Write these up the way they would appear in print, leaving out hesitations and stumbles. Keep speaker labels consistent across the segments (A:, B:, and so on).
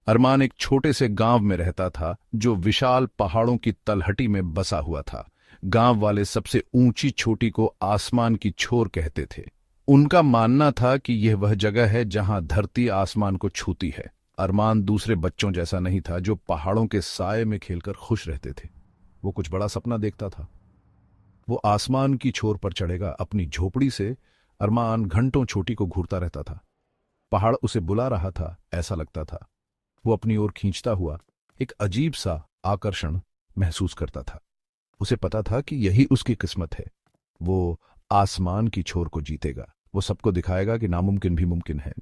A: अरमान एक छोटे से गांव में रहता था जो विशाल पहाड़ों की तलहटी में बसा हुआ था। गांव वाले सबसे ऊंची चोटी को आसमान की छोर कहते थे। उनका मानना था कि यह वह जगह है जहां धरती आसमान को छूती है। अरमान दूसरे बच्चों जैसा नहीं था जो पहाड़ों के साए में खेलकर खुश रहते थे। वो कुछ बड़ा सपना देखता था। वो आसमान की छोर पर चढ़ेगा। अपनी झोपड़ी से अरमान घंटों चोटी को घूरता रहता था। पहाड़ उसे बुला रहा था, ऐसा लगता था। वो अपनी ओर खींचता हुआ एक अजीब सा आकर्षण महसूस करता था। उसे पता था कि यही उसकी किस्मत है। वो आसमान की छोर को जीतेगा। वो सबको दिखाएगा कि नामुमकिन भी मुमकिन है।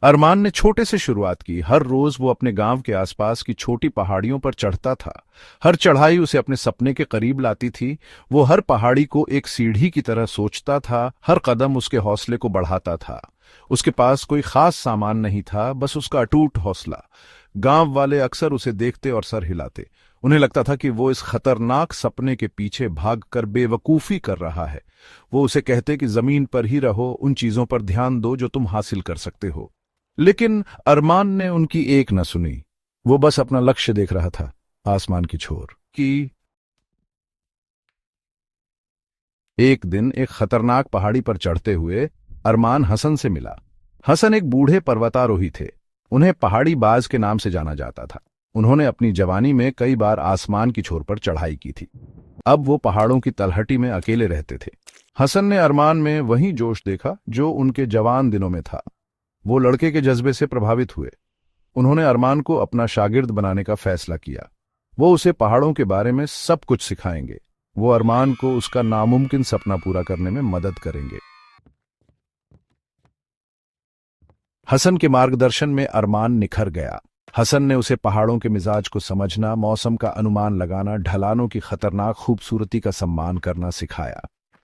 A: अरमान ने छोटे से शुरुआत की। हर रोज वो अपने गांव के आसपास की छोटी पहाड़ियों पर चढ़ता था। हर चढ़ाई उसे अपने सपने के करीब लाती थी। वो हर पहाड़ी को एक सीढ़ी की तरह सोचता था। हर कदम उसके हौसले को बढ़ाता था। उसके पास कोई खास सामान नहीं था, बस उसका अटूट हौसला। गांव वाले अक्सर उसे देखते और सर हिलाते। उन्हें लगता था कि वो इस खतरनाक सपने के पीछे भागकर बेवकूफी कर रहा है। वो उसे कहते कि जमीन पर ही रहो, उन चीजों पर ध्यान दो जो तुम हासिल कर सकते हो। लेकिन अरमान ने उनकी एक न सुनी। वो बस अपना लक्ष्य देख रहा था, आसमान की छोर। कि एक दिन एक खतरनाक पहाड़ी पर चढ़ते हुए अरमान हसन से मिला। हसन एक बूढ़े पर्वतारोही थे। उन्हें पहाड़ी बाज के नाम से जाना जाता था। उन्होंने अपनी जवानी में कई बार आसमान की छोर पर चढ़ाई की थी। अब वो पहाड़ों की तलहटी में अकेले रहते थे। हसन ने अरमान में वही जोश देखा जो उनके जवान दिनों में था। वो लड़के के जज्बे से प्रभावित हुए। उन्होंने अरमान को अपना शागिर्द बनाने का फैसला किया। वो उसे पहाड़ों के बारे में सब कुछ सिखाएंगे। वो अरमान को उसका नामुमकिन सपना पूरा करने में मदद करेंगे। हसन के मार्गदर्शन में अरमान निखर गया। हसन ने उसे पहाड़ों के मिजाज को समझना, मौसम का अनुमान लगाना, ढलानों की खतरनाक खूबसूरती का सम्मान करना सिखाया।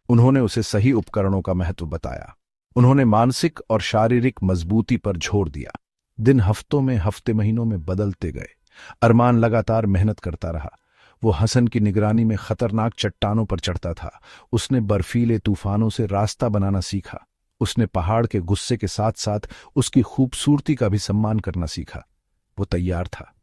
A: उन्होंने उसे सही उपकरणों का महत्व बताया। उन्होंने मानसिक और शारीरिक मजबूती पर जोर दिया। दिन हफ्तों में, हफ्ते महीनों में बदलते गए। अरमान लगातार मेहनत करता रहा। वो हसन की निगरानी में खतरनाक चट्टानों पर चढ़ता था। उसने बर्फीले तूफानों से रास्ता बनाना सीखा। उसने पहाड़ के गुस्से के साथ साथ उसकी खूबसूरती का भी सम्मान करना सीखा। वो तैयार था।